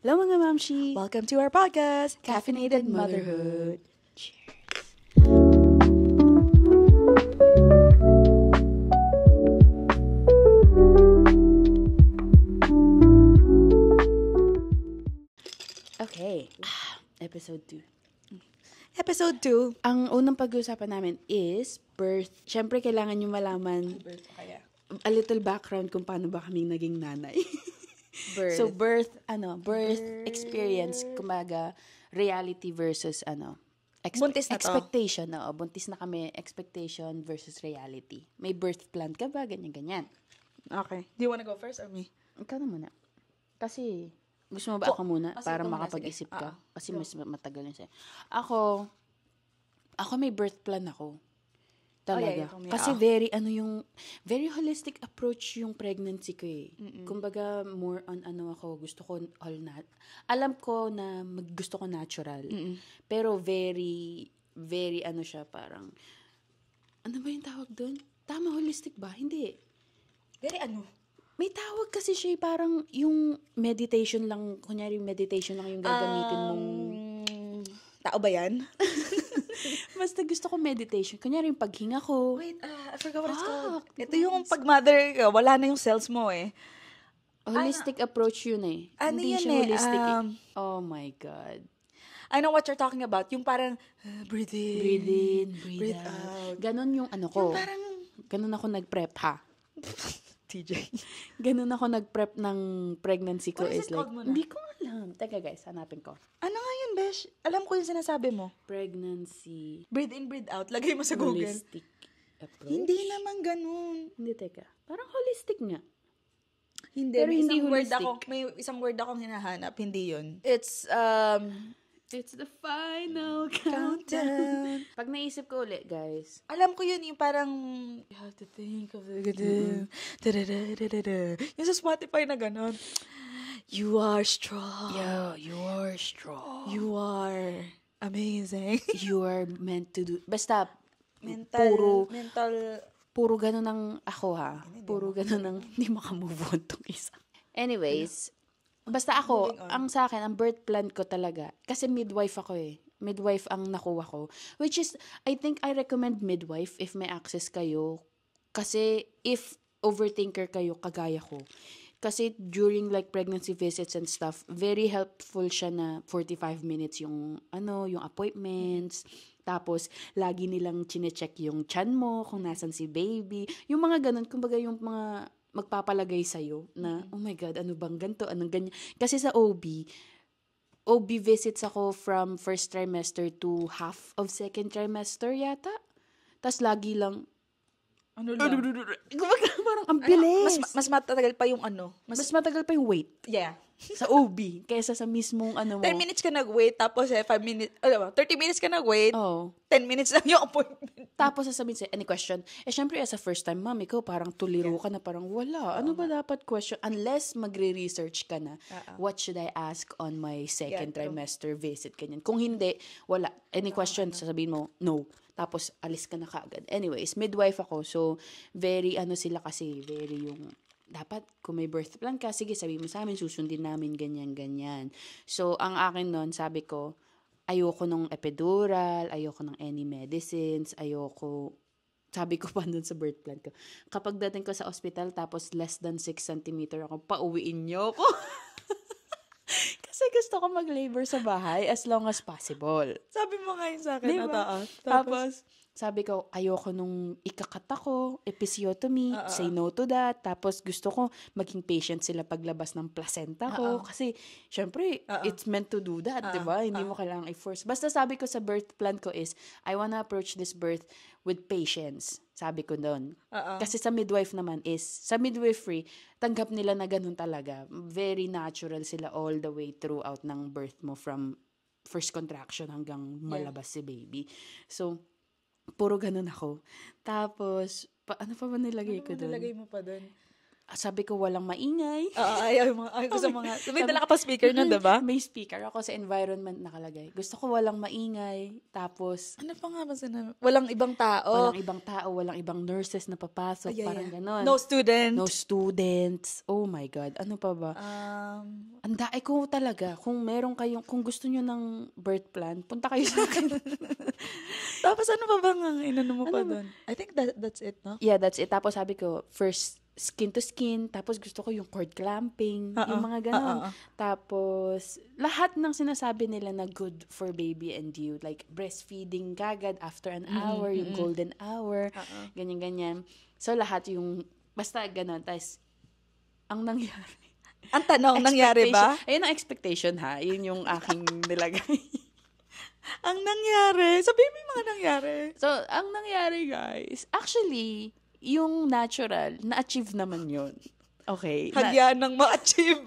Hello mga mamshi! Welcome to our podcast, Caffeinated Motherhood. Cheers! Okay, episode 2. Episode 2. Ang unang pag-uusapan namin is birth. Siyempre, kailangan nyo malaman a little background kung paano ba kaming naging nanay. So, birth experience, kumbaga, reality versus, Buntis na to. expectation. Buntis na kami, expectation versus reality. May birth plan ka ba? Ganyan-ganyan. Okay. Do you wanna go first or me? Ikaw na muna. Kasi, gusto mo ba ako muna? Kasi Para ikaw muna, makapag-isip sige. ka. Kasi mas matagal yun sa'yo. Ako may birth plan ako. Talaga. Kasi very holistic approach yung pregnancy ko eh. Kumbaga, more on gusto ko alam ko na gusto ko natural. Pero very, very siya, parang, ano ba yung tawag doon? Tama, holistic ba? Hindi. Very May tawag kasi siya parang yung meditation lang, kunyari meditation lang yung gagamitin mong... Tao ba yan? Basta gusto ko meditation. Kunyari yung paghinga ko. Wait, I forgot what it's called. Ito yung pag-mother, wala na yung cells mo eh. Holistic approach yun eh. Ano Hindi yan siya eh, holistic Oh my God. I know what you're talking about. Yung parang, breathe in. Breathe in, breathe Breathe out. Ganon yung ko. Yung parang, Ganon ako nag-prep ha. TJ. Ganon ako nag-prep ng pregnancy ko. What is it called mo na? Hindi ko alam. Teka guys, hanapin ko. Ano nga yun, Besh? Alam ko yung sinasabi mo. Pregnancy Breathe in, breathe out. Lagay mo sa Google. holistic approach. Hindi naman ganun. Hindi, teka. Parang holistic nga. Hindi, Pero may hindi isang word holistic. may isang word akong hinahanap, hindi yun. It's It's the final countdown. Pag naisip ko ulit, guys. alam ko yun, yung parang you have to think of the yung sa Spotify na gano'n. You are strong. Yo, you are strong. You are amazing. You are meant to do. Basta, mental. puro ganun ang ako ha. Puro ganun ang hindi makamove on tong isa. Anyways, basta ako, ang sa akin, ang birth plan ko talaga, kasi midwife ako eh. Midwife ang nakuha ko. Which is, I think I recommend midwife if may access kayo. Kasi if overthinker kayo, kagaya ko. Kasi during like pregnancy visits and stuff, very helpful siya na 45 minutes yung yung appointments. Tapos, lagi nilang chinecheck yung tiyan mo, kung nasan si baby. Yung mga ganun, kumbaga yung mga magpapalagay sa'yo na, oh my God, ano bang ganito, anong ganyan. Kasi sa OB visits ako from first trimester to half of second trimester yata. Tapos lagi lang, parang ang bilis. Mas matagal pa yung Mas matagal pa yung wait yeah. sa OB kaysa sa mismong mo. 10 minutes ka nag-wait, tapos 5 minutes, 30 minutes ka nag-wait, Oh. 10 minutes lang yung appointment. Tapos sasabihin sa'yo, any question? Syempre, as a first time mom, ikaw parang tuliro ka na parang wala. Ano ba dapat question? Unless magre-research ka na, what should I ask on my second trimester visit? Ganyan. Kung hindi, wala. Any question, sasabihin mo, no. Tapos, alis ka na kaagad. Anyways, midwife ako. So, very, sila kasi, very yung, dapat, kung may birth plan ka, sige, sabi mo sa amin, susundin namin, ganyan. So, ang akin nun, sabi ko, ayoko nung epidural, ayoko ng any medicines, sabi ko pa nun sa birth plan ko, kapag dating ko sa ospital, tapos less than 6 cm ako, pauwiin niyo ako. Kasi gusto ko mag-labor sa bahay as long as possible. Sabi mo nga yun sa akin, Diba? Tapos, sabi ko, ayoko nung ikakat ako, episiotomy, say no to that. Tapos, gusto ko maging patient sila paglabas ng placenta ko. Kasi, syempre, it's meant to do that, diba? Hindi mo kailangang i-force. Basta sabi ko sa birth plan ko is, I wanna approach this birth with patience. Sabi ko doon. Kasi sa midwife naman is, sa midwifery, tanggap nila na ganun talaga. Very natural sila all the way throughout ng birth mo from first contraction hanggang malabas si baby. So, puro ganun ako. Tapos, ano pa ba nilagay ko doon? Nilagay mo pa doon? Sabi ko, walang maingay. Ay, gusto mga, sabi, dala ka pa speaker nun, diba? May speaker ako sa environment nakalagay. Gusto ko walang maingay. Tapos, ano pa nga ba sinabi? Walang ibang tao. Walang ibang nurses na papasok. Parang ganon. No student. No students. Oh my God. Ano pa ba? Andaay ko talaga. Kung kung gusto nyo ng birth plan, punta kayo sa akin. Tapos ano pa ba nga inano mo pa doon? I think that's it, no? Yeah, that's it. Tapos sabi ko, first, skin to skin. Tapos gusto ko yung cord clamping. Yung mga ganon. Tapos, lahat ng sinasabi nila na good for baby and you. Like, breastfeeding kagad after an hour, yung golden hour. Ganyan-ganyan. So, lahat yung, basta ganon. Tapos, ang nangyari. Ang tanong, nangyari ba? Ayun ang expectation ha. Yun yung aking nilagay. Ang nangyari. Sabihin mo yung mga nangyari. So, ang nangyari guys, actually, yung natural, na-achieve naman yun. Okay. Hagyan ng ma-achieve.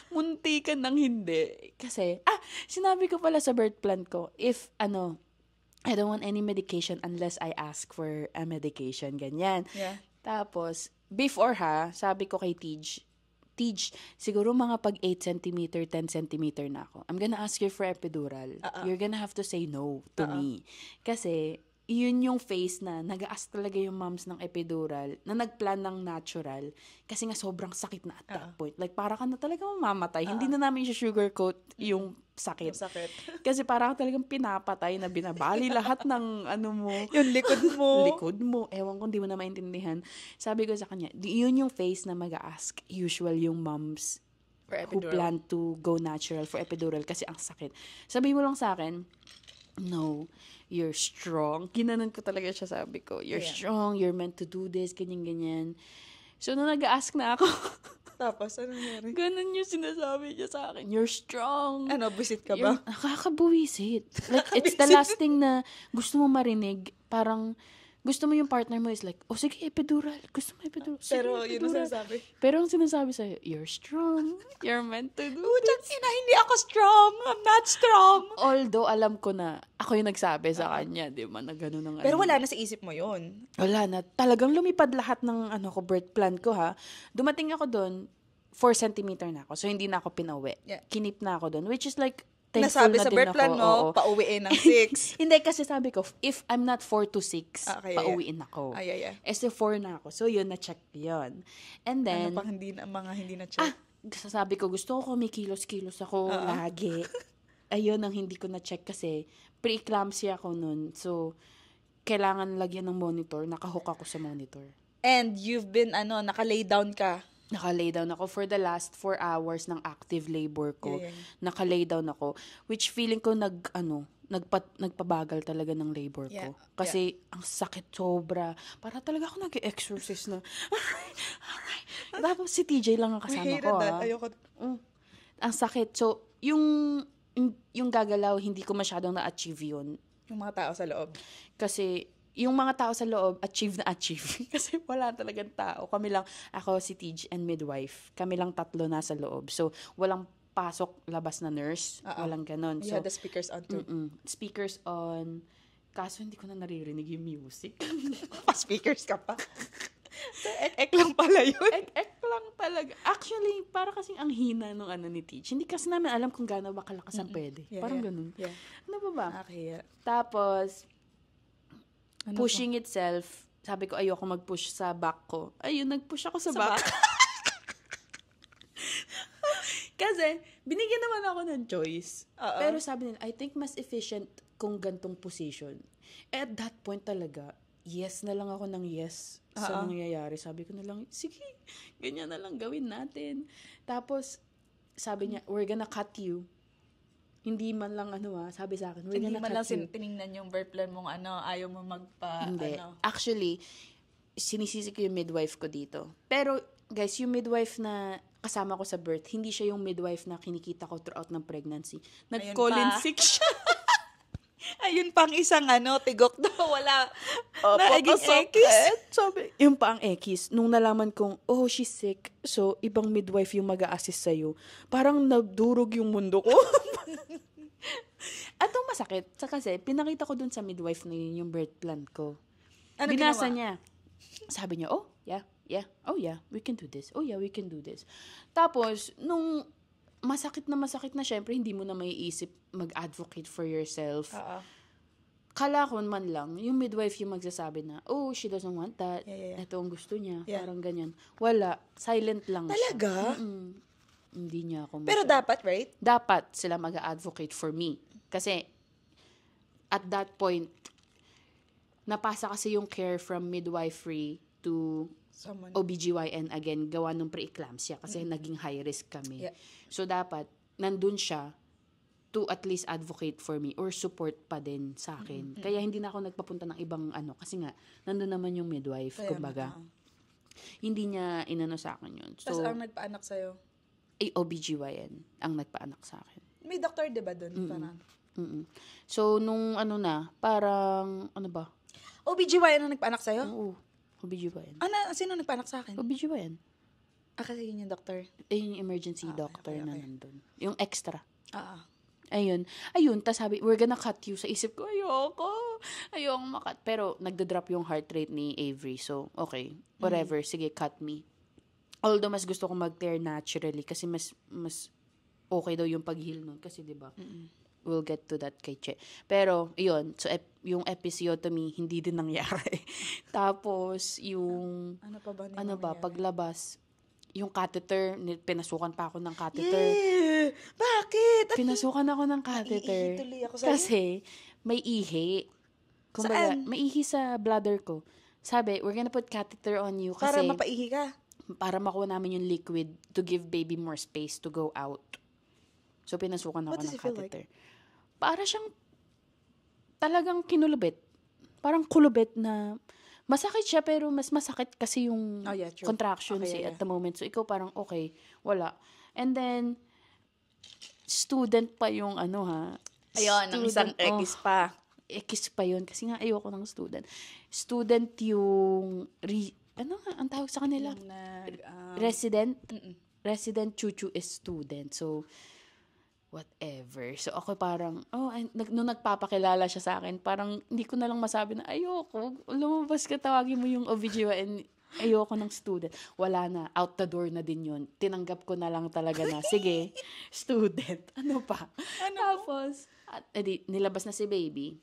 Muntikan ng hindi. Kasi, sinabi ko pala sa birth plan ko, if, I don't want any medication unless I ask for a medication, ganyan. Yeah. Tapos, before sabi ko kay Tej, siguro mga pag 8 cm, 10 cm na ako. I'm gonna ask you for epidural. You're gonna have to say no to me. Kasi, yun yung phase na nag-ask talaga yung moms ng epidural na nagplan ng natural kasi nga sobrang sakit na at that point. Like, para ka na talaga mamamatay. Hindi na namin sugarcoat yung sakit. Kasi para ka talagang pinapatay na binabali lahat ng mo. Yung likod mo. Likod mo. Ewan ko, hindi mo na maintindihan. Sabi ko sa kanya, yun yung phase na mag-ask usual yung moms who plan to go natural for epidural kasi ang sakit. Sabi mo lang sa akin, no, you're strong. Ginanon ko talaga siya, sabi ko. You're strong, you're meant to do this, ganyan-ganyan. So, nung nag-ask na ako, tapos, ano nangyari? ganun yung sinasabi niya sa akin. You're strong. Ano, buwisit ka ba? Nakakabuwisit. Like, it's the last thing na gusto mo marinig. Parang, gusto mo yung partner mo is like, oh, sige, epidural. Gusto mo epidural. Sige, pero, epidural. yun ang sinasabi. Pero ang sinasabi sa'yo, you're strong. You're meant to do this. Hindi ako strong. I'm not strong. Although, alam ko na, ako yung nagsabi sa kanya, di ba, na gano'n ng pero wala na sa isip mo yun. Wala na. Talagang lumipad lahat ng birth plan ko, ha. Dumating ako doon, 4 centimeter na ako. So, hindi na ako pinauwi. Yeah. Kinip na ako doon. Which is like, thankful nasabi na sa birth plan mo, pauwiin ng 6. Hindi, kasi sabi ko, if I'm not 4 to 6, pauwiin ako. So 4 na ako. So, yun, na-check yun. And then, ano pang mga hindi na-check? Sabi ko, gusto ko kumikilos-kilos ako lagi. Ayun ang hindi ko na-check kasi pre-eclampsia ako nun. So, kailangan lagyan ng monitor. Nakahook ako sa monitor. And you've been, naka-lay down ka? Naka-lay down ako for the last 4 hours ng active labor ko. Naka-lay down ako. Which feeling ko nagpabagal talaga ng labor ko. Kasi ang sakit sobra. Para talaga ako nag-exercise na. Alright. Tapos si TJ lang ang kasama ko. Ayoko. Ang sakit. So, yung gagalaw, hindi ko masyadong na-achieve yun. Yung mga tao sa loob. Kasi yung mga tao sa loob, achieve. Kasi wala talagang tao. Kami lang, ako, si TJ, and midwife. Kami lang 3 na sa loob. So, walang pasok, labas na nurse. Walang ganon. You had the speakers on too. Speakers on. Kaso, hindi ko na naririnig yung music. Pa-speakers ka pa. Ek lang pala yun. Ek lang talaga. Actually, para kasing ang hina nung ni TJ. Hindi kasi namin alam kung gaano ba kalakas ang pwede. Parang ganun. Yeah. Ano ba? Okay. Tapos, pushing itself, sabi ko, ayoko mag-push sa back ko. Ayun, nag-push ako sa back. Kasi, binigyan naman ako ng choice. Pero sabi nila, I think mas efficient kung gantong position. At that point talaga, yes na lang ako ng yes sa nangyayari. Sabi ko na lang, sige, ganyan na lang gawin natin. Tapos, sabi niya, we're gonna cut you. Hindi man lang sabi sa akin, hindi man lang tinignan yung birth plan mong ayaw mo Hindi. Actually, sinisisi ko yung midwife ko dito. Pero, guys, yung midwife na kasama ko sa birth, hindi siya yung midwife na kinikita ko throughout ng pregnancy. Nag-call-in sick siya. Ayun pang isang tigok daw, wala. Naging ekis. Sabi, yung pa ang ekis. Nung nalaman kong, she's sick, so ibang midwife yung mag-a-assist sa'yo. Parang nagdurog yung mundo ko. At ang masakit, kasi pinakita ko dun sa midwife na yun yung birth plan ko. Ano binasa ginawa? niya. Sabi niya, yeah, oh yeah, we can do this. Oh yeah, we can do this. Tapos, nung masakit na syempre, hindi mo na maiisip mag-advocate for yourself. Kala ko man lang, yung midwife yung magsasabi na, oh, she doesn't want that. Yeah. Ito ang gusto niya. Yeah. Parang ganyan. Wala. Silent lang Talaga? siya. Hindi niya ako Pero dapat, right? dapat sila mag-advocate for me. Kasi, at that point, napasa kasi yung care from midwifery to Someone. OBGYN again, gawa ng pre-eclampsia kasi naging high risk kami. Yeah. So, dapat, nandun siya to at least advocate for me or support pa din sa akin. Kaya hindi na ako nagpapunta ng ibang kasi nga, nandun naman yung midwife, Kaya kumbaga. Hindi niya inano sa akin yun. So, Tapos ang nagpaanak sa'yo? OBGYN ang nagpaanak sa akin. May doctor, di ba, doon? Parang. So, nung parang, OBGYN ang nagpaanak sa'yo? Oo, OBGYN. Sino nagpaanak sa akin? OBGYN. Kasi yun yung doctor. Yung emergency doctor na nandun. Yung extra. Ayun, tas sabi, we're gonna cut you. Sa isip ko, ayokong makat. Pero, nagda-drop yung heart rate ni Avery. So, okay, whatever, sige, cut me. Although, mas gusto ko mag-tear naturally kasi mas okay daw yung pag-heal nun. Kasi, di ba, we'll get to that kay Che. Pero, yun, so, yung episiotomy, hindi din nangyari. Tapos, yung, paglabas, yung catheter, pinasukan pa ako ng catheter. Yeah! Bakit? Pinasukan ako ng catheter. Naiihi tuloy ako sa'yo. Kasi, may ihi. Kumbaga, Saan? may ihi sa bladder ko. Sabi, we're gonna put catheter on you kasi Para mapaihi ka. para makuha namin yung liquid to give baby more space to go out. So, pinasukan ako What does ng it feel catheter. Para siyang talagang kinulubit. Parang kulubit na masakit siya pero mas masakit kasi yung True. contractions Okay, at the moment. So, ikaw parang okay, wala. And then, student pa yung Ayun, ang isang X pa. X pa yun. Kasi nga, ayoko ng student. Student yung, ang tawag sa kanila? Resident? Resident chuchu is student. So, whatever. So, ako parang, nung nagpapakilala siya sa akin, parang hindi ko na lang masabi na, ayoko, lumabas ka, tawagin mo yung OBGYN, ayoko ng student. Wala na, out the door na din yun. Tinanggap ko na lang talaga na, sige, student. Ano pa? Tapos, nilabas na si baby.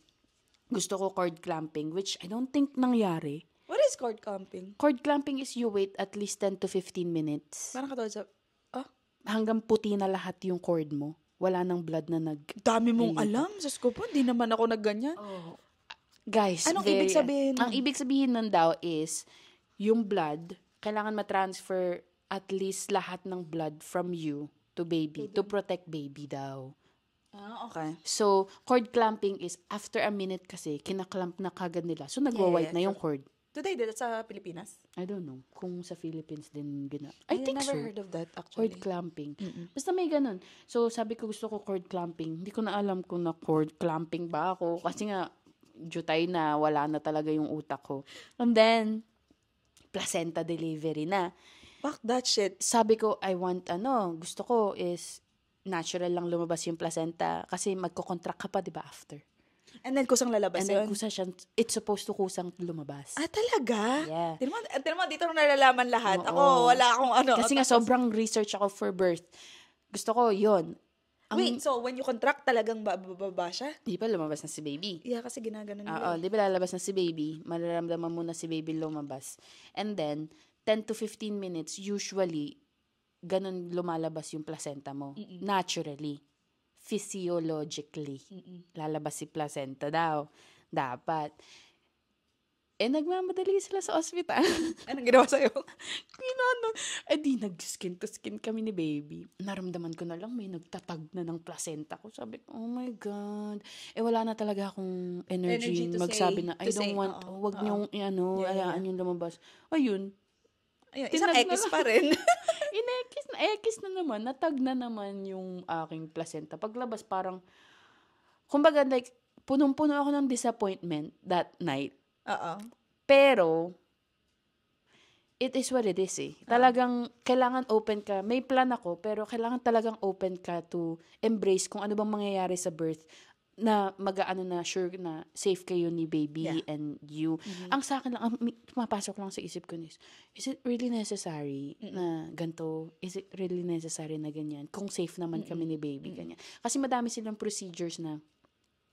Gusto ko cord clamping, which I don't think nangyari. What is cord clamping? Cord clamping is you wait at least 10 to 15 minutes. Parang katulad sa... Hanggang puti na lahat yung cord mo. Wala nang blood na Dami mong alam. Sa scope, hindi naman ako nagganyan. Guys, anong ibig sabihin? Ang ibig sabihin nun daw is, yung blood, kailangan matransfer at least lahat ng blood from you to baby, to protect baby daw. Okay. So, cord clamping is, after a minute kasi, kinaklamp na kagad nila. So, nagwa-white na yung cord. Do they do that sa Pilipinas? I don't know. Kung sa Philippines din I think so. I never heard of that, actually. Cord clamping. Basta may ganun. So, sabi ko gusto ko cord clamping. Hindi ko na alam kung na cord clamping ba ako. Kasi nga, jutay na, wala na talaga yung utak ko. And then, placenta delivery na. Fuck that shit. Sabi ko, gusto ko is natural lang lumabas yung placenta kasi magko-contract ka pa, di ba, after. And then, kusang lalabas And then, it's supposed to kusang lumabas. Talaga? Yeah. Tignan mo, dito na nalalaman lahat. Ako, wala akong Kasi nga, sobrang research ako for birth. Gusto ko, yun. Wait, so when you contract, talagang bababa siya? Di ba lumabas na si baby? Yeah, kasi ginaganon Oo, nila. di ba lalabas na si baby? Mararamdaman mo na si baby lumabas. And then, 10 to 15 minutes, usually, ganun lumalabas yung placenta mo. Naturally. Physiologically. Lalabas si placenta daw. Dapat. Nagmamadali sila sa ospital. Anong ginawa sa'yo? Di nag-skin to skin kami ni baby. Naramdaman ko na lang may nagtatag na ng placenta ko. Sabi ko, oh my God. Wala na talaga akong energy magsabi na, I don't want, wag niyong, ayaan yung lumabas. Ayun. Isang X pa rin. X na naman. Natag na naman yung aking placenta. Paglabas, parang, kumbaga, like, punong-puno ako ng disappointment that night. Pero, it is what it is eh. Talagang, kailangan open ka. May plan ako, pero kailangan talagang open ka to embrace kung ano bang mangyayari sa birth. na mag-aano na sure na safe kayo ni baby and you. Ang sa akin lang, pumapasok lang sa isip ko is it really necessary na ganito? Is it really necessary na ganyan? Kung safe naman kami ni baby, ganyan. Kasi madami silang procedures na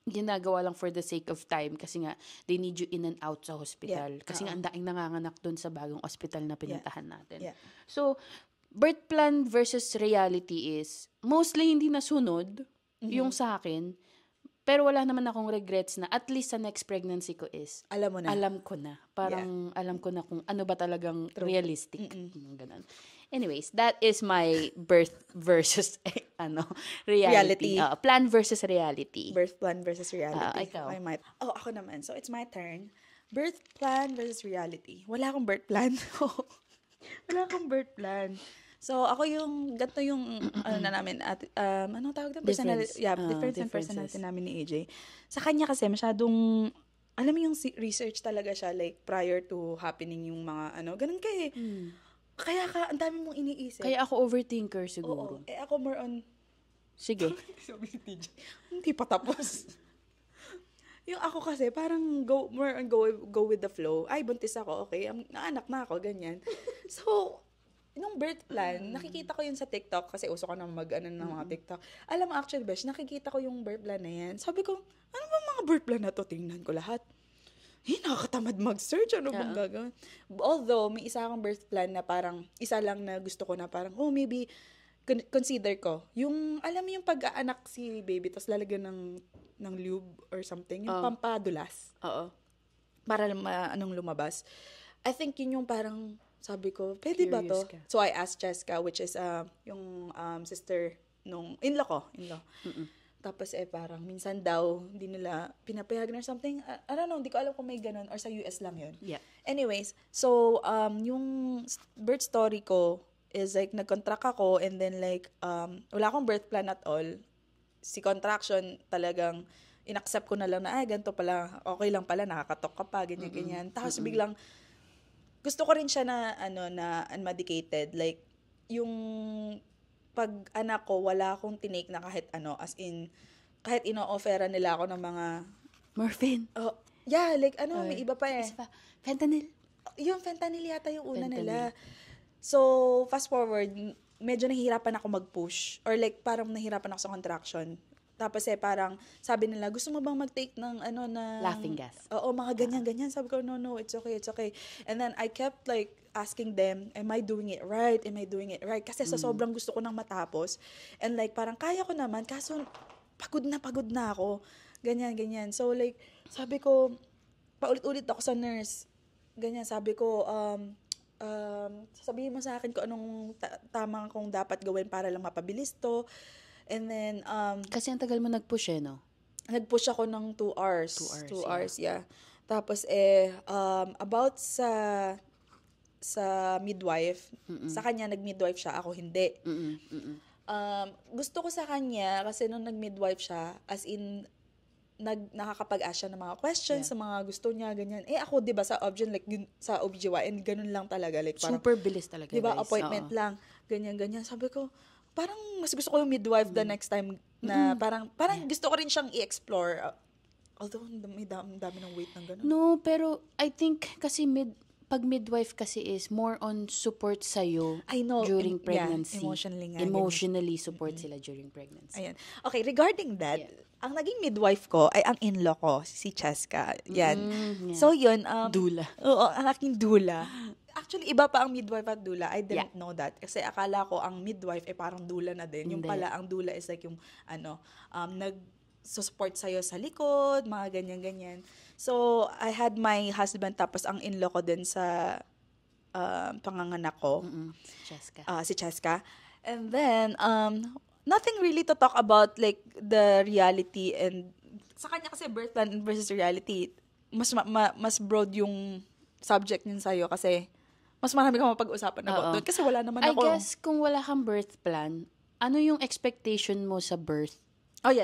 ginagawa lang for the sake of time kasi nga they need you in and out sa hospital. Kasi nga ang daing nanganganak doon sa bagong hospital na pinuntahan natin. So, birth plan versus reality is mostly hindi nasunod yung sa akin. Pero wala naman akong regrets na at least sa next pregnancy ko is Alam mo na. alam ko na. Parang alam ko na kung ano ba talagang realistic. Ganun. Anyways, that is my birth versus reality. Plan versus reality. Birth plan versus reality. Ikaw. Ako naman. So, it's my turn. Birth plan versus reality. Wala akong birth plan. Wala akong birth plan. So, ako ganito yung, anong tawag doon? Personality. Difference and personality namin ni AJ. Sa kanya kasi, masyadong, alam mo yung research talaga siya, like, prior to happening yung mga, ganun kaya Kaya ang dami mong iniisip. Kaya ako overthinker siguro. Oo. Ako more on, sige. sabi si TJ, hindi pa tapos. Yung ako kasi, parang go with the flow. Ay, buntis ako, okay. Naanak na ako, ganyan. So, nung birth plan, nakikita ko yun sa TikTok kasi uso ko na ng mga TikTok. Alam mo, actually, Besh, nakikita ko yung birth plan na yan. Sabi ko, ano ba mga birth plan na to? Tingnan ko lahat. Nakakatamad mag-search. Ano bang gagawin? Although, may isa akong birth plan na parang, isa lang na gusto ko na parang, maybe, consider ko. Yung, alam mo yung pag-aanak si baby, tapos lalagyan ng lube or something, yung pampadulas. Oo. Para lumabas. I think yun yung parang, sabi ko, pwede ba to? Ka. So, I asked Cheska, which is yung sister nung in-law ko. Tapos, parang minsan daw, hindi nila pinapayagan or something. I don't know, hindi ko alam kung may ganun or sa US lang yun. Yeah. Anyways, so, yung birth story ko is like, nag-contract ako and then like, wala akong birth plan at all. Si contraction talagang, inaccept ko na lang na, ganito pala, okay lang pala, nakakatok ka pa, ganyan. Tapos biglang, gusto ko rin siya na unmedicated. Like, yung pag-anak ko, wala akong tinake na kahit as in, kahit ino-offeran nila ako ng mga morphine. Like, may iba pa eh. Fentanyl. Yung fentanyl yata yung una nila. So, fast forward, medyo nahihirapan ako mag-push. Or like, parang nahihirapan ako sa contraction. Tapos parang sabi nila, gusto mo bang mag-take ng na laughing gas? Oo, mga ganyan. Sabi ko, no, it's okay. And then I kept like asking them, am I doing it right? Kasi sa sobrang gusto ko nang matapos. And like parang kaya ko naman, kaso pagod na ako. Ganyan. So like, sabi ko, paulit-ulit ako sa nurse. Ganyan, sabi ko, sasabihin mo sa akin kung anong tama kong dapat gawin para lang mapabilis to. And then, kasi ang tagal mo nag-push no? Nag-push ako ng 2 hours. 2 hours, yeah. Tapos, about sa midwife, sa kanya nag-midwife siya, ako hindi. Gusto ko sa kanya, kasi nung nag-midwife siya, as in, nakakapag-ask siya ng mga questions sa mga gusto niya, ganyan. Ako, di ba, sa sa OBGYN, ganun lang talaga. Like, parang, super bilis talaga, di ba, appointment lang. Ganyan. Sabi ko, parang mas gusto ko yung midwife the next time na parang gusto ko rin siyang i-explore. Although, may dami ng weight ng gano'n. No, pero I think kasi pag midwife kasi is more on support sa'yo during pregnancy. Yeah, emotionally support sila during pregnancy. Ayan. Okay, regarding that, ang naging midwife ko ay ang in-law ko, si Cheska. Yan. So, yun. Dula. Oo, ang aking dula. Actually, iba pa ang midwife at dula. I didn't know that. Kasi akala ko ang midwife ay parang dula na din. Yung pala, ang dula is like yung, nag-support sa'yo sa likod, mga ganyan-ganyan. So, I had my husband, tapos ang in-law ko din sa panganganak ko. Cheska. Si Cheska. And then, nothing really to talk about, like, the reality and, sa kanya kasi birth plan versus reality, mas broad yung subject niyan sa'yo kasi, mas marami kang mapag-usapan about doon. Kasi wala naman ako. I guess, kung wala kang birth plan, ano yung expectation mo sa birth?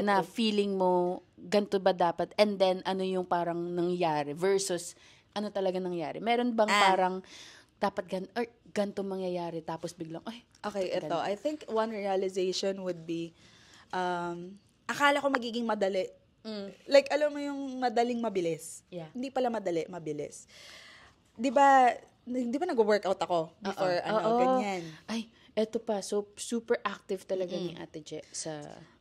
Na feeling mo, ganito ba dapat? And then, ano yung parang nangyari versus, ano talaga nangyari? Meron bang parang, dapat ganito mangyayari, tapos biglang, okay, ito. I think one realization would be, akala ko magiging madali Like, alam mo yung madaling mabilis. Yeah. Hindi pala madali, mabilis. Di ba nag-workout ako before, ganyan. Ay, eto pa. So, super active talaga ni Ate Je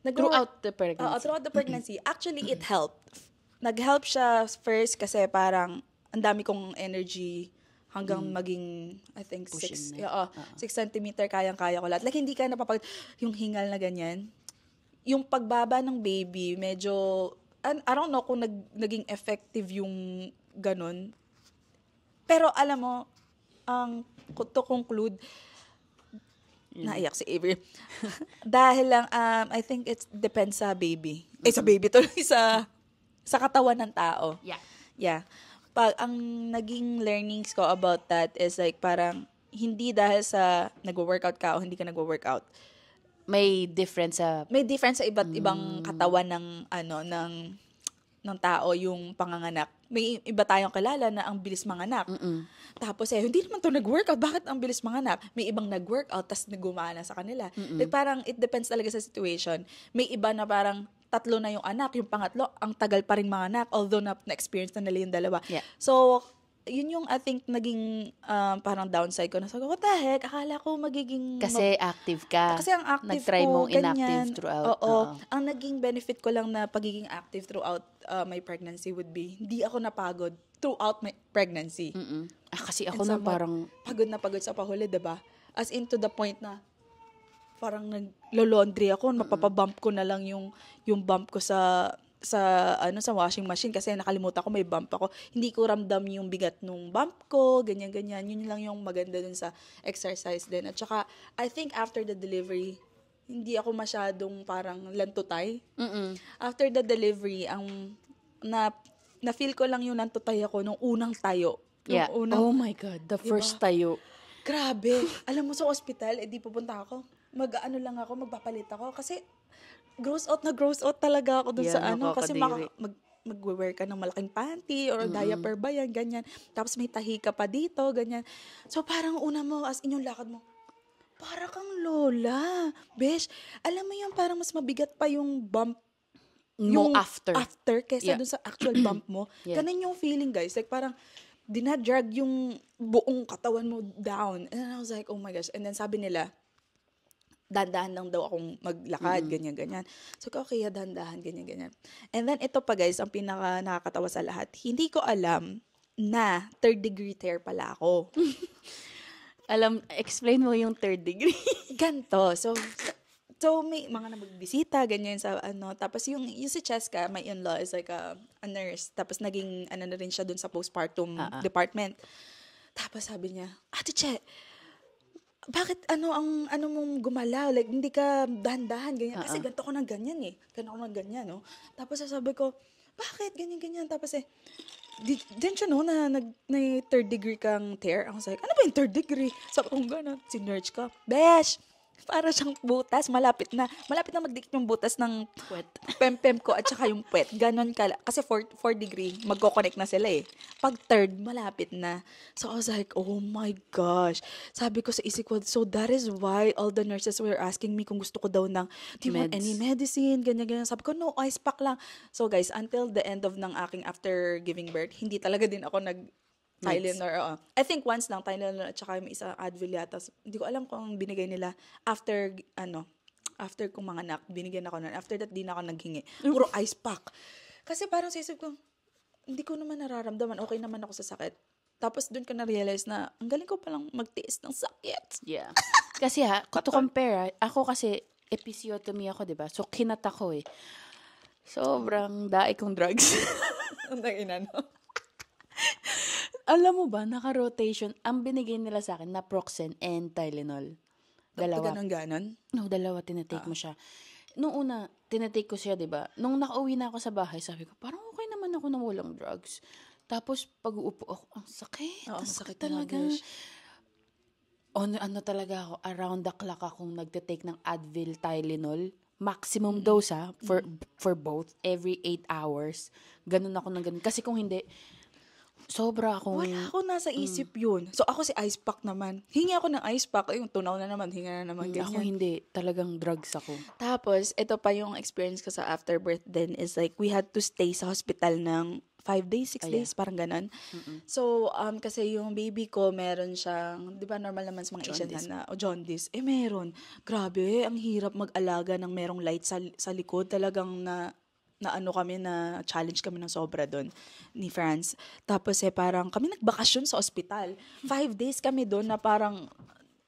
Nag-work- throughout the pregnancy. Throughout the pregnancy. Actually, it helped. Nag-help siya first kasi parang ang dami kong energy hanggang maging, I think, Pushing 6 centimeter kayang-kaya ko lahat. Like, hindi ka napapag... Yung hingal na ganyan. Yung pagbaba ng baby, medyo... I don't know kung naging effective yung ganun. Pero alam mo, to conclude, naiyak si Avery. Dahil lang, I think it depends sa baby. Sa baby tuloy, sa katawan ng tao. Yeah. Yeah. Ang naging learnings ko about that is like parang hindi dahil sa nagwo-workout ka o hindi ka nagwo-workout. May difference sa... May difference sa iba't ibang katawan ng tao yung panganganak. May iba tayong kilala na ang bilis manganak. Tapos hindi naman to nag-workout. Bakit ang bilis manganak? May ibang nag-workout tas nagumana sa kanila. Like, parang it depends talaga sa situation. May iba na parang 3 na yung anak, yung pangatlo, ang tagal pa rin manganak, although na-experience na nila yung dalawa. Yeah. So, yun yung I think naging parang downside ko. Nasabi ko, what the heck? Akala ko magiging... Kasi active ka. Kasi ang active Nag-try ko, mong inactive ganyan. throughout. Oo. Ang naging benefit ko lang na pagiging active throughout my pregnancy would be, hindi ako napagod throughout my pregnancy. Kasi ako nung parang... Pagod na pagod sa pahuli, diba? As in to the point na parang naglo-laundry ako, mapapabump ko na lang yung bump ko sa washing machine kasi nakalimutan ko may bump ako. Hindi ko ramdam yung bigat nung bump ko, ganyan-ganyan. Yun lang yung maganda dun sa exercise din. At saka, I think after the delivery, hindi ako masyadong parang lantutay. After the delivery, na-feel ko lang yung lantutay ako nung unang tayo. Yeah. Oh my God, the first tayo. Grabe. Alam mo, sa ospital, di pupunta ako. Magpapalit ako. Kasi, gross out talaga ako dun sa kasi mag-wear ka ng malaking panty or diaper ba yan, ganyan. Tapos may tahi ka pa dito, ganyan. So parang una mo, as in yung lakad mo, para kang lola. Besh, alam mo yung parang mas mabigat pa yung bump Yung after kaysa dun sa actual bump mo. Ganun yung feeling, guys. Like parang dinadrag yung buong katawan mo down. And I was like, oh my gosh. And then sabi nila, dahan-dahan lang daw akong maglakad, ganyan-ganyan. So, okay, dahan-dahan, ganyan-ganyan. And then, ito pa guys, ang pinaka nakakatawa sa lahat. Hindi ko alam na 3rd degree tear pala ako. Explain mo yung 3rd degree. Ganto. So may mga namagbisita, ganyan sa Tapos yung si Cheska, my in-law, is like a nurse. Tapos naging, na rin siya dun sa postpartum department. Tapos sabi niya, Ate Che, bakit ang mong gumalaw? Like, hindi ka dahan-dahan, ganyan. Kasi ganito ko ng ganyan eh. Ganito ko ng ganyan, no? Tapos sabi ko, bakit? Ganyan-ganyan. Tapos didn't you know na 3rd degree kang tear? I was like, ano ba yung 3rd degree? Sabi ko, gano'n, sinerge ka. Besh! Para siyang butas, malapit na magdikit yung butas ng Puwet. pem-pem ko at saka yung puwet. Ganon kasi 4 degree, magko-connect na sila eh. Pag 3rd, malapit na. So I was like, oh my gosh. Sabi ko sa isip ko, so that is why all the nurses were asking me kung gusto ko daw ng, do you want any medicine? Ganyan. Sabi ko, no, ice pack lang. So guys, until the end of ng aking after giving birth, hindi talaga din ako Tylenol, I think once lang, Tylenol at saka may isa Advil yata. Hindi ko alam kung binigay nila after kong manganak, binigyan ako nun. After that, di na ako naghingi. Puro ice pack. Kasi parang sa isip ko, hindi ko naman nararamdaman. Okay naman ako sa sakit. Tapos dun ko na-realize na, ang galing ko palang magtiis ng sakit. Yeah. Kasi to compare, ako kasi, episiotomy ako, diba? So, kinata ko eh. Sobrang daig kong drugs. Ang ina, no? Alam mo ba, naka-rotation, ang binigay nila sa akin, Naproxen and Tylenol. Dalawa. Ganon? No, dalawa, tinatake mo siya. Nung una, tinatake ko siya, diba? Nung nakauwi na ako sa bahay, sabi ko, parang okay naman ako na walang drugs. Tapos, pag-uupo ako, ang sakit. Ang sakit talaga. Talaga. Talaga ako, around the clock akong nagtitake ng Advil, Tylenol. Maximum dose for both, every 8 hours. Ganun ako ng ganun. Kasi kung hindi, Sobra akong... Wala ako nasa isip yun. So, ako si ice pack naman. Hingi ako ng ice pack. Yung tunaw na naman, hinga na naman. Ako hindi. Talagang drugs ako. Tapos, ito pa yung experience ko sa afterbirth then is like, we had to stay sa hospital ng 5 days, 6 days, parang ganon. So, kasi yung baby ko, meron siyang, di ba normal naman sa mga Asian na, jaundice. Meron. Grabe, ang hirap mag-alaga ng merong light sa likod. Talagang na ano kami, na challenge kami ng sobra doon ni France. Tapos parang kami nagbakasyon sa ospital. 5 days kami doon na parang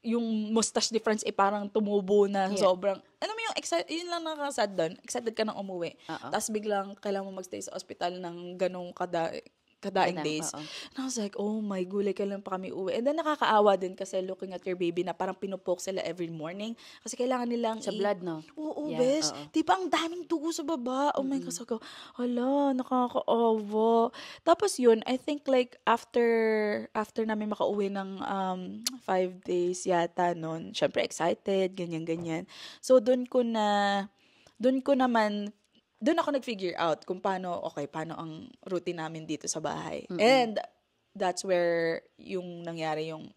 yung mustache difference parang tumubo na sobrang, ano mo yung yun lang nakakasad doon, excited ka nang umuwi. Tapos biglang kailangan mo magstay sa ospital ng ganong kadaing days. And I was like, oh my, gulay, kailan pa kami uwi. And then nakakaawa din kasi looking at your baby na parang pinupoke sila every morning. Kasi kailangan nilang sa blood, no? Oo, bes. Di ba ang daming dugo sa baba? Oh my gosh, ako, hala, nakakaawa. Tapos yun, I think like after namin makauwi ng 5 days yata nun, syempre excited, ganyan. So doon ako nag-figure out kung paano ang routine namin dito sa bahay. And that's where yung nangyari yung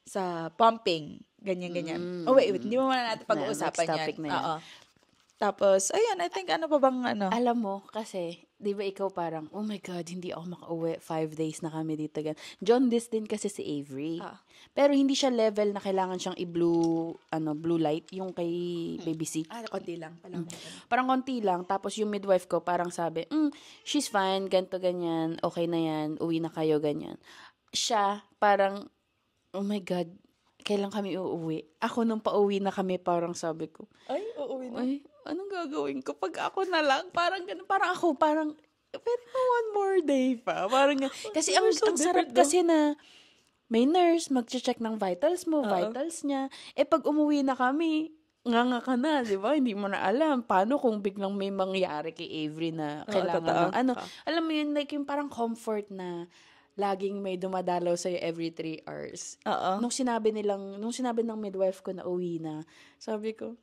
sa pumping, ganyan. Oh wait, hindi mo muna natin pag-uusapan yan. Oo. Tapos, ayun, I think ano pa bang ano? Alam mo, kasi, di ba ikaw parang, oh my God, hindi ako makauwi. 5 days na kami dito. Jaundice din kasi si Avery. Pero hindi siya level na kailangan siyang blue light, yung kay Baby C. Konti lang. Parang konti lang. Tapos yung midwife ko parang sabi, she's fine, ganito, ganyan, okay na yan, uwi na kayo, ganyan. Siya, parang, oh my God, kailan kami uuwi? Ako nung pauwi na kami, parang sabi ko, ay, uuwi na. Ay, anong gagawin ko? Pag ako na lang, parang ganun, parang pwede mo one more day pa. Parang kasi ang sarap kasi na may nurse, mag-check ng vitals mo, vitals niya. Pag umuwi na kami, nga ka na, di ba? Hindi mo na alam. Paano kung biglang may mangyari kay Avery na kailangan ng alam mo yun, like yung parang comfort na laging may dumadalaw sa'yo every 3 hours. Nung sinabi ng midwife ko na uwi na, sabi ko,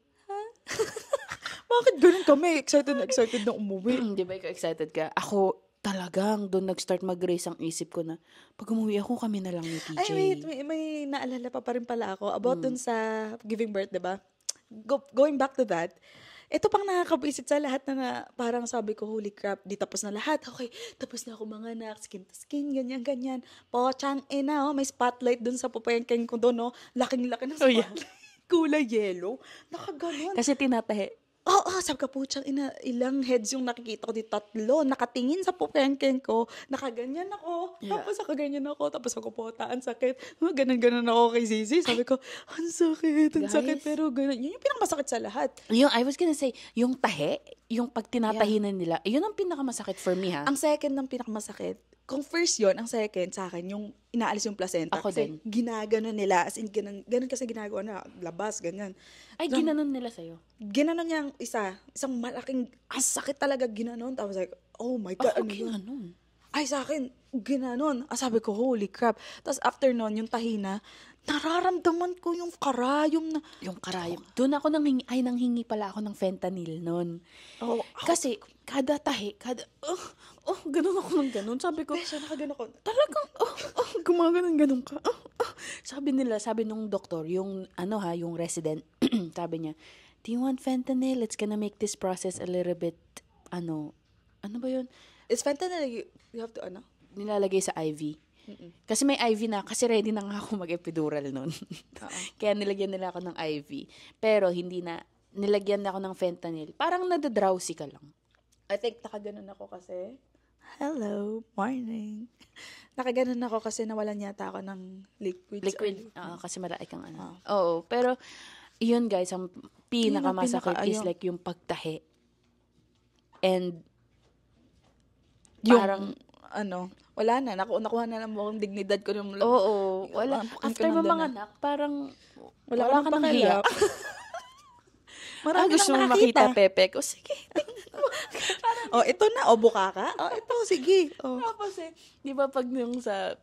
bakit ganun kami? Excited na umuwi. Di ba ikaw excited ka? Ako, talagang doon nag-start mag-race ang isip ko na, pag umuwi ako, kami na lang ni TJ. Ay, wait, may naalala pa rin pala ako about dun sa giving birth, di ba? Going back to that, ito pang nakakabisit sa lahat na parang sabi ko, holy crap, di tapos na lahat. Okay, tapos na ako mga anak, skin to skin, ganyan. Pochang may spotlight dun sa pupengkeng ko doon, no? Laking-laki ng spotlight. Kulay yellow. Nakaganon. Kasi tinatahi. Sabi ka, putsang ilang heads yung nakikita ko dito, 3, nakatingin sa pupengkeng ko, nakaganyan ako, tapos ako po, ang sakit. Ganon ako kay Zizi. Sabi ko, ang sakit, pero ganon. Yun yung pinakamasakit sa lahat. I was gonna say, yung tahe, yung pag tinatahinan nila, yun ang pinakamasakit for me, ha? Ang second ng pinakamasakit, kung first yon, ang second sa akin, yung inaalis yung placenta. Ako kasi din. Ginaganon nila, as in, ganun kasi ginagawa na, labas, ganyan. Ay, ginanon nila sa'yo? Ginanon niya isang malaking, sakit talaga ginanon. Tapos like, oh my God, ano ginanon? Ay, sa akin, ginanon. Sabi ko, holy crap. Tapos after nun, yung tahina, nararamdaman ko yung karayom na. Yung karayom. Doon ako nanghingi pala ako ng fentanyl noon. Kasi, kada tahi, ganun ako ng ganun. Sabi ko, Besha, nakaganon ko. Talagang, gumaganon ka. Sabi nung doktor, yung resident, sabi niya, do you want fentanyl? It's gonna make this process a little bit, ano ba yun? Is fentanyl, you have to, Nilalagay sa IV. Kasi may IV na, kasi ready na nga ako mag-epidural nun. Kaya nilagyan nila ako ng IV. Pero hindi na, nilagyan na ako ng fentanyl. Parang nadadrowsy ka lang. I think nakaganon ako kasi, hello, morning. Nakaganon ako kasi nawalan yata ako ng liquid. Kasi marami kang Oo, pero, yun guys, ang pinakamasakit is like yung pagtahi. And, parang, wala na. Nakuha na lang mo ang dignidad ko. Oo, wala. After mamanganak, parang wala ka nang hiya. Marami gusto nang mo makita Pepe ko. Sige. Ito na. Buka ka? Ito, sige. Tapos di ba pag yung sa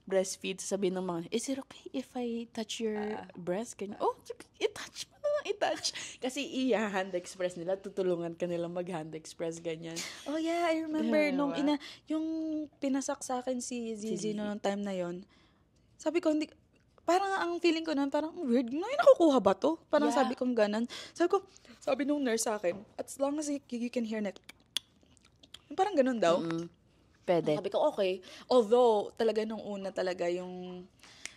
breastfeed, sabihin ng mga, is it okay if I touch your breast? Ganyan. Sige, i-touch mo na. i-touch. Kasi hand express nila, tutulungan ka nila mag-hand express, ganyan. Oh yeah, I remember nung Diba? yung pinasak sa akin si Zizi noong time na yon. Sabi ko, hindi, parang ang feeling ko noon, parang weird, ngayon nakukuha ba to? Parang Yeah. sabi kong ganon. Sabi nung nurse sa akin, as long as you can hear na, parang ganon daw. Pwede. Sabi ko, okay. Although, talaga nung una talaga yung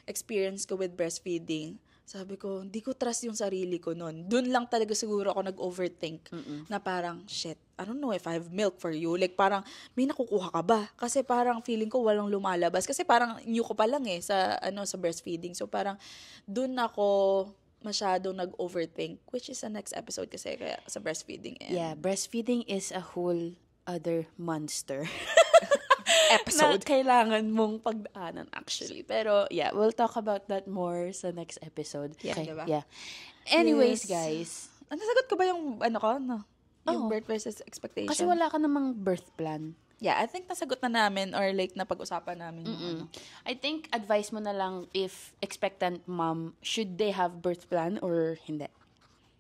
experience ko with breastfeeding, sabi ko, hindi ko trust yung sarili ko noon. Doon lang talaga siguro ako nag-overthink na parang, shit, I don't know if I have milk for you. Like, parang, may nakukuha ka ba? Kasi parang feeling ko walang lumalabas. Kasi parang new ko pa lang sa breastfeeding. So, parang, doon ako masyadong nag-overthink, which is the next episode kasi kaya sa breastfeeding. Yeah, breastfeeding is a whole other monster. Episode. Na kailangan mong pagdaanan actually. Pero yeah, we'll talk about that more sa next episode. Yeah, Okay, diba? yeah. Anyways, Yes. guys. Nasagot ko ba yung yung Oo. birth versus expectation? Kasi wala ka namang birth plan. Yeah, I think nasagot na namin or like napag-usapan namin yung I think advice mo na lang if expectant mom, should they have birth plan or hindi?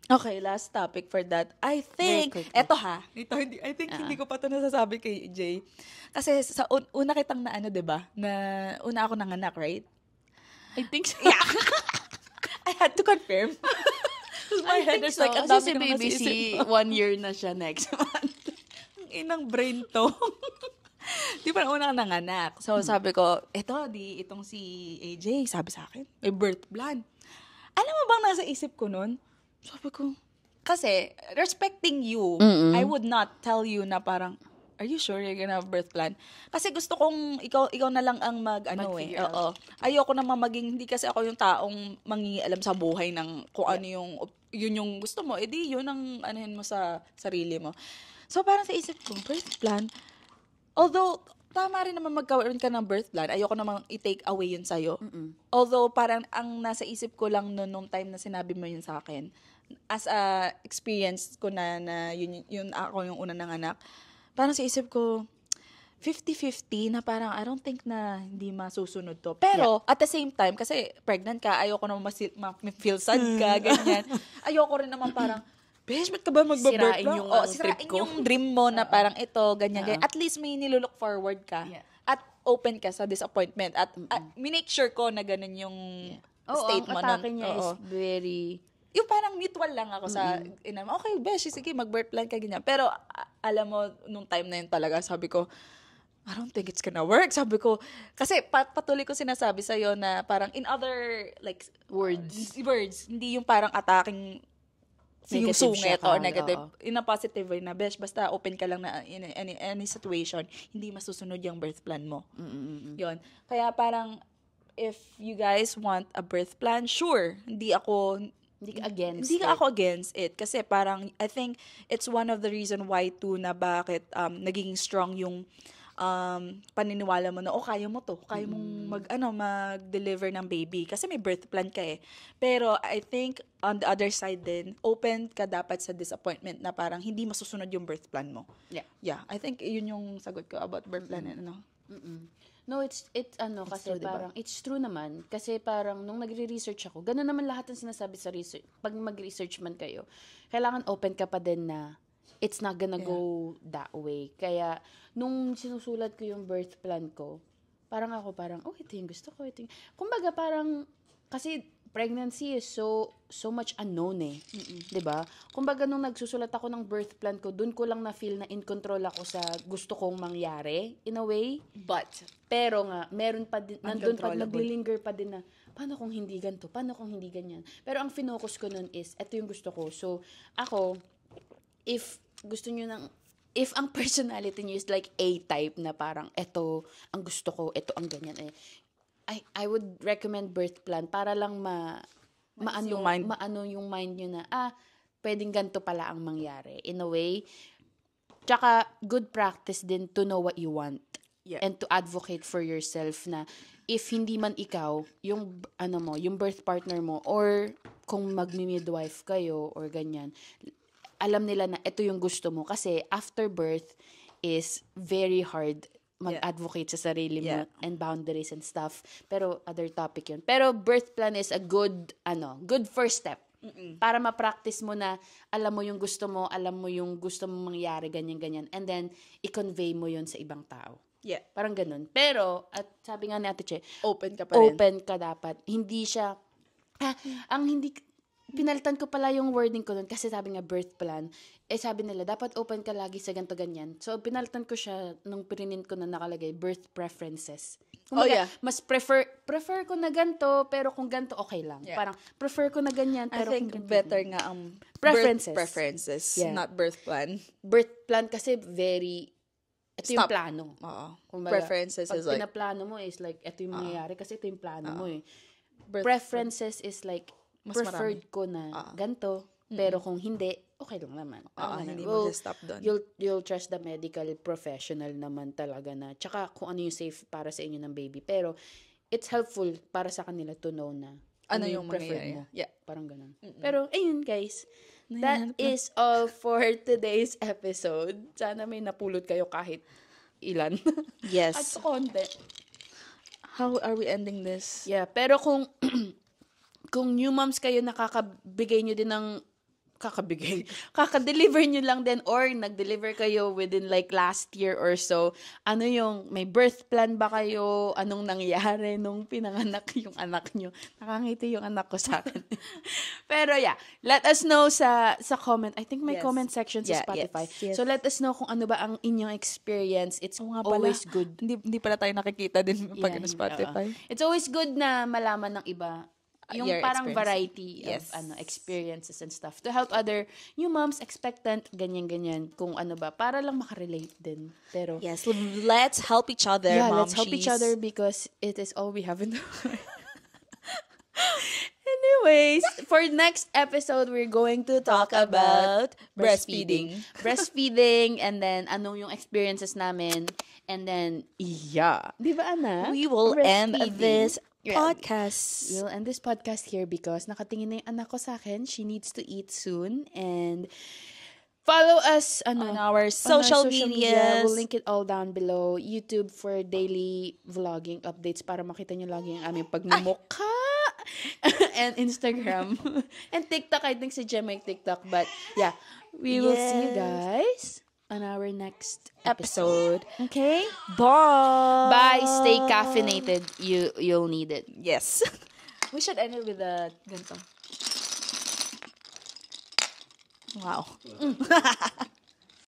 Okay, last topic for that. I think, Very quickly. I think hindi ko pa ito nasasabi kay Jay. Kasi sa una kitang na diba? Na una ako nanganak, right? I think so. Yeah. I had to confirm. My head is like, ang Kasi dami si kong baby, nasisip. 1 year na siya next month. Ang inang brain to. Di ba una ka nanganak? So, sabi ko, itong si AJ, sabi sa akin, may birth plan. Alam mo bang nasa isip ko nun? Sabi ko, kasi, respecting you, I would not tell you na parang, are you sure you're gonna have birth plan? Kasi gusto kong, ikaw na lang ang Mag-figure out. Oo. Ayoko naman hindi kasi ako yung taong mangingialam sa buhay ng kung ano yun yung gusto mo. Edi yun ang anuhin mo sa sarili mo. So, parang sa isip ko, birth plan, although, tama rin naman magkaroon ka ng birth plan, ayoko namang i-take away yun sa'yo. Although, parang ang nasa isip ko lang nung time na sinabi mo yun sa akin, as a experience ko na yun ako yung una ng anak, parang sa isip ko, 50-50 na parang I don't think na hindi masusunod to. Pero, at the same time, kasi pregnant ka, ayoko naman ma-feel sad ka, ganyan. Ayoko rin naman parang, besh, ba't ka ba mag-birth Sirain plan? yung Sirain trip ko. yung dream mo na parang ito, ganyan. At least may nilook forward ka. Yeah. At open ka sa disappointment. At minake sure ko na ganun yung state mo. Ang atake niya is Oo. very... Yung parang mutual lang ako sa okay, besh, sige, mag-birth plan ka, ganyan. Pero, alam mo, nung time na yun talaga, sabi ko, I don't think it's gonna work. Sabi ko, kasi patuloy ko sinasabi sa'yo na parang in other, like, Words. hindi yung parang attacking Negative sungit siya or ka, negative. oo. In a positive way na, besh, basta open ka lang na in any situation, hindi masusunod yung birth plan mo. Yun. Kaya parang, if you guys want a birth plan, sure, hindi Hindi ka against Hindi it. ako against it. Kasi parang, I think, it's one of the reason why too na bakit naging strong yung paniniwala mo na, kaya mo to. Kaya mong mag-deliver ng baby. Kasi may birth plan ka eh. Pero, I think, on the other side din, open ka dapat sa disappointment na parang hindi masusunod yung birth plan mo. Yeah. Yeah. I think, yun yung sagot ko about birth plan. No, it's kasi true, diba? parang, it's true naman. Kasi parang, nung nagre-research ako, ganun naman lahat ng sinasabi sa research. Pag mag-research man kayo, kailangan open ka pa din na it's not gonna go that way. Kaya, nung sinusulat ko yung birth plan ko, parang ito yung gusto ko. Kumbaga, parang, kasi pregnancy is so much unknown eh. 'Di ba? Kumbaga nung nagsusulat ako ng birth plan ko, doon ko lang na feel na in control ako sa gusto kong mangyari in a way. Pero nga meron pa din nandun pa naglilinger pa din na paano kung hindi ganito, paano kung hindi ganyan. Pero ang focus ko nun is ito yung gusto ko. So ako, if gusto niyo if ang personality niyo is like A-type na parang ito ang gusto ko, ito ang ganyan eh. I would recommend birth plan para lang maano yung mind nyo na, pwedeng ganito pala ang mangyari. In a way. Tsaka, good practice din to know what you want. Yeah. And to advocate for yourself na if hindi man ikaw, yung birth partner mo, or kung magmi-midwife kayo, or ganyan, alam nila na ito yung gusto mo. Kasi after birth is very hard mag-advocate sa sarili mo and boundaries and stuff. Pero other topic yun. Pero birth plan is a good first step. Para ma-practice mo na alam mo yung gusto mo, alam mo yung gusto mo mangyari, ganyan-ganyan. And then, i-convey mo yun sa ibang tao. Yeah. Parang ganun. Pero, at sabi nga ni Ate Che, Open ka pa rin. open ka dapat. Hindi siya, pinalitan ko pala yung wording ko nun kasi sabi nga birth plan, sabi nila, dapat open ka lagi sa ganito ganyan. So, pinalitan ko siya nung prinin ko na nakalagay, birth preferences. Kumaga, mas prefer ko na ganito, pero kung ganito, okay lang. Yeah. Parang, prefer ko na ganyan, I pero think kung ganito, better nga ang Preferences. birth preferences, Yeah. not birth plan. birth plan kasi ito yung plano. Oo. Kumbaga, Preferences pag is like, pinaplano mo is like, ito yung mangyayari kasi ito yung plano mo eh. birth Preferences is like, Mas preferred ko na ganito, pero kung hindi, okay lang naman. hindi mo stop doon. You'll trust the medical professional naman talaga na, tsaka kung ano yung safe para sa inyo ng baby. Pero, it's helpful para sa kanila to know na Ano yung preferred mangyayari. mo. Yeah. Parang ganun. Pero, ayun guys. That is all for today's episode. Sana may napulot kayo kahit ilan. Yes. At konti. How are we ending this? Yeah, pero kung new moms kayo, nakakabigay nyo din ng kakadeliver nyo lang din or nag-deliver kayo within like last year or so, ano yung, may birth plan ba kayo? Anong nangyari nung pinanganak yung anak nyo? Nakangiti yung anak ko sa akin. Pero yeah, let us know sa comment. I think may comment section sa Spotify. Yes. So let us know kung ano ba ang inyong experience. It's always good. Hindi pala tayo nakikita din pag Yeah, Spotify. It's always good na malaman ng iba yung Your parang experience. variety Yes. of experiences and stuff to help other new moms, expectant, ganyan-ganyan, kung ano ba, para lang makarelate din. Pero, Yes, let's help each other, yeah, momshies. let's help each other because it is all we have in the world. Anyways, for next episode, we're going to talk about breastfeeding. Breastfeeding, and then ano yung experiences namin. And then, yeah. Di ba, Ana? We will end Breastfeeding. this Yeah. podcast. We'll end this podcast here because nakatingin na yung anak ko sa akin. She needs to eat soon. And follow us On our social medias. We'll link it all down below. YouTube for daily vlogging updates para makita nyo lagi ang aming pagmumukha. And Instagram. And TikTok. I think si Jem may TikTok. But yeah, we will see you guys on our next episode. Okay? Bye. Bye. Stay caffeinated. You'll need it. Yes. We should end it with a ganito. Wow.